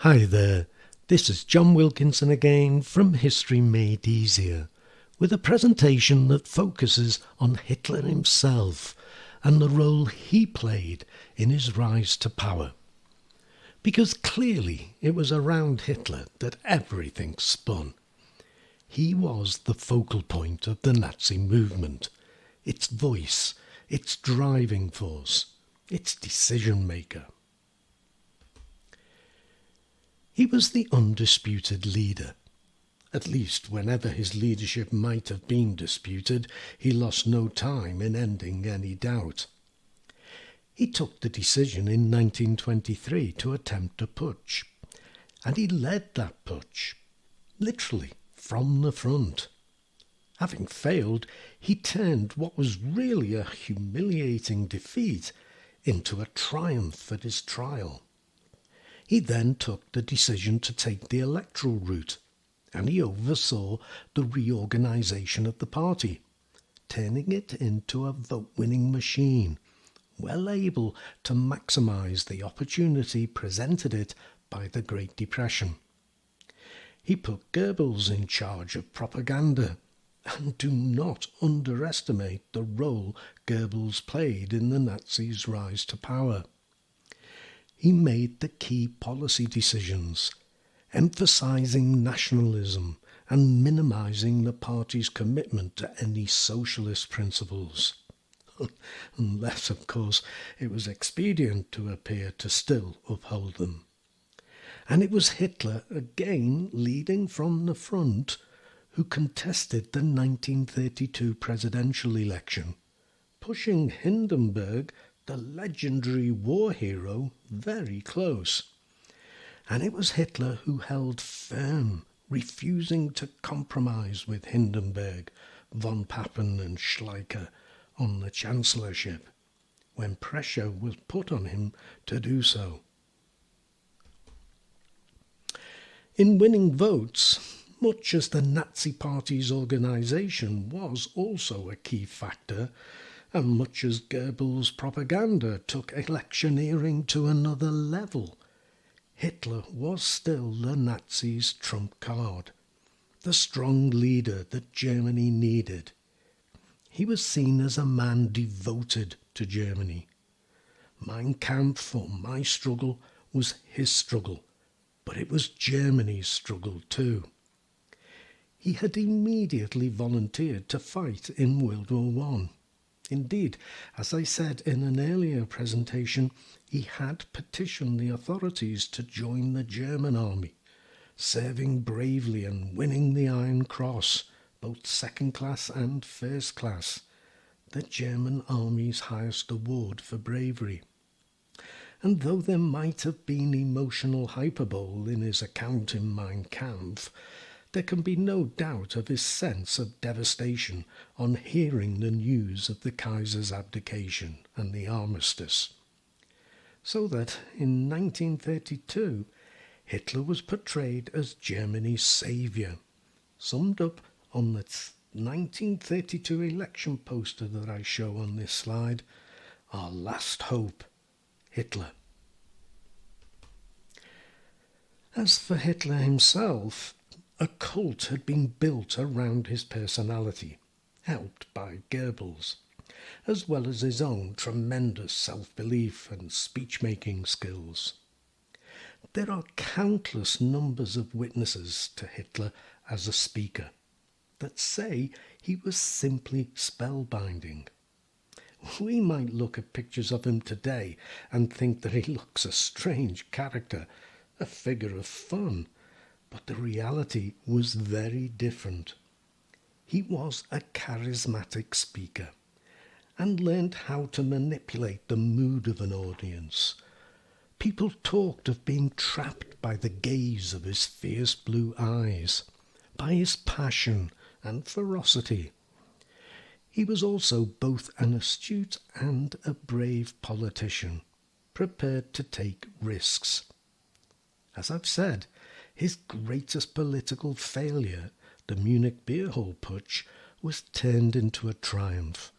Hi there, this is John Wilkinson again from History Made Easier, with a presentation that focuses on Hitler himself and the role he played in his rise to power. Because clearly it was around Hitler that everything spun. He was the focal point of the Nazi movement, its voice, its driving force, its decision maker. He was the undisputed leader. At least whenever his leadership might have been disputed, he lost no time in ending any doubt. He took the decision in 1923 to attempt a putsch, and he led that putsch, literally from the front. Having failed, he turned what was really a humiliating defeat into a triumph at his trial. He then took the decision to take the electoral route, and he oversaw the reorganisation of the party, turning it into a vote-winning machine, well able to maximise the opportunity presented it by the Great Depression. He put Goebbels in charge of propaganda, and do not underestimate the role Goebbels played in the Nazis' rise to power. He made the key policy decisions, emphasising nationalism and minimising the party's commitment to any socialist principles. Unless, of course, it was expedient to appear to still uphold them. And it was Hitler, again leading from the front, who contested the 1932 presidential election, pushing Hindenburg, the legendary war hero, very close. And it was Hitler who held firm, refusing to compromise with Hindenburg, von Papen and Schleicher on the chancellorship, when pressure was put on him to do so. In winning votes, much as the Nazi Party's organisation was also a key factor, and much as Goebbels' propaganda took electioneering to another level, Hitler was still the Nazis' trump card, the strong leader that Germany needed. He was seen as a man devoted to Germany. Mein Kampf, or My Struggle, was his struggle, but it was Germany's struggle too. He had immediately volunteered to fight in World War I. Indeed, as I said in an earlier presentation, he had petitioned the authorities to join the German army, serving bravely and winning the Iron Cross, both second class and first class, the German army's highest award for bravery. And though there might have been emotional hyperbole in his account in Mein Kampf, there can be no doubt of his sense of devastation on hearing the news of the Kaiser's abdication and the armistice. So that in 1932, Hitler was portrayed as Germany's saviour, summed up on the 1932 election poster that I show on this slide, "Our last hope, Hitler." As for Hitler himself, a cult had been built around his personality, helped by Goebbels, as well as his own tremendous self-belief and speech-making skills. There are countless numbers of witnesses to Hitler as a speaker that say he was simply spellbinding. We might look at pictures of him today and think that he looks a strange character, a figure of fun, but the reality was very different. He was a charismatic speaker and learned how to manipulate the mood of an audience. People talked of being trapped by the gaze of his fierce blue eyes, by his passion and ferocity. He was also both an astute and a brave politician, prepared to take risks. As I've said, his greatest political failure, the Munich beer hall putsch, was turned into a triumph,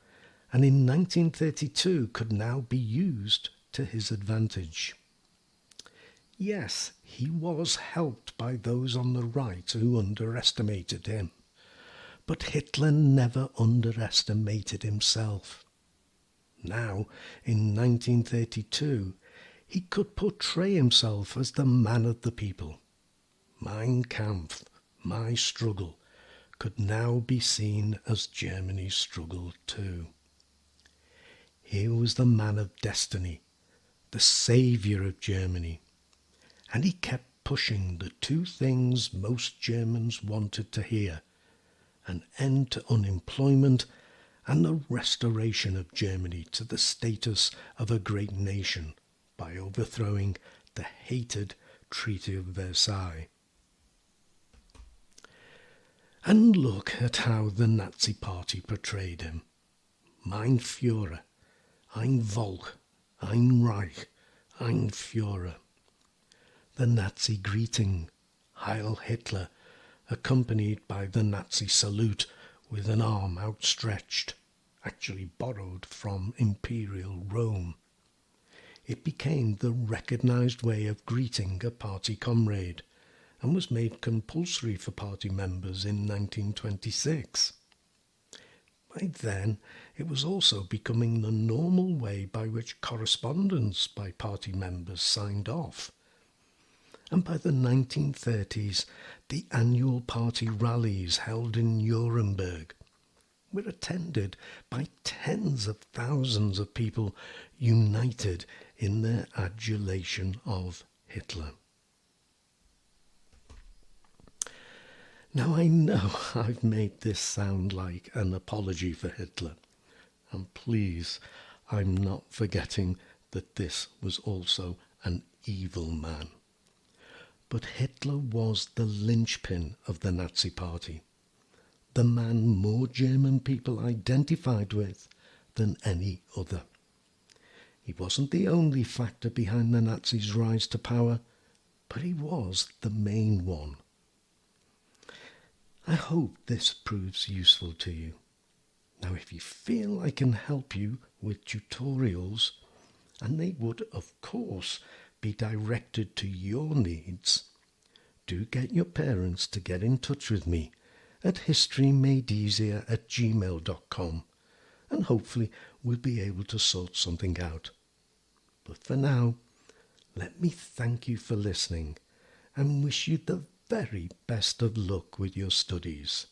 and in 1932 could now be used to his advantage. Yes, he was helped by those on the right who underestimated him. But Hitler never underestimated himself. Now, in 1932, he could portray himself as the man of the people. Mein Kampf, my struggle, could now be seen as Germany's struggle too. Here was the man of destiny, the saviour of Germany, and he kept pushing the two things most Germans wanted to hear: an end to unemployment and the restoration of Germany to the status of a great nation by overthrowing the hated Treaty of Versailles. And look at how the Nazi Party portrayed him. Mein Führer, ein Volk, ein Reich, ein Führer. The Nazi greeting, Heil Hitler, accompanied by the Nazi salute with an arm outstretched, actually borrowed from Imperial Rome. It became the recognised way of greeting a party comrade, and was made compulsory for party members in 1926. By then, it was also becoming the normal way by which correspondence by party members signed off. And by the 1930s, the annual party rallies held in Nuremberg were attended by tens of thousands of people united in their adulation of Hitler. Now I know I've made this sound like an apology for Hitler, and please, I'm not forgetting that this was also an evil man. But Hitler was the linchpin of the Nazi Party, the man more German people identified with than any other. He wasn't the only factor behind the Nazis' rise to power, but he was the main one. I hope this proves useful to you. Now, if you feel I can help you with tutorials, and they would, of course, be directed to your needs, do get your parents to get in touch with me at historymadeeasier@gmail.com, and hopefully we'll be able to sort something out. But for now, let me thank you for listening and wish you the very best of luck with your studies.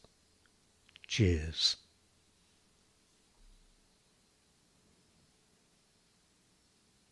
Cheers.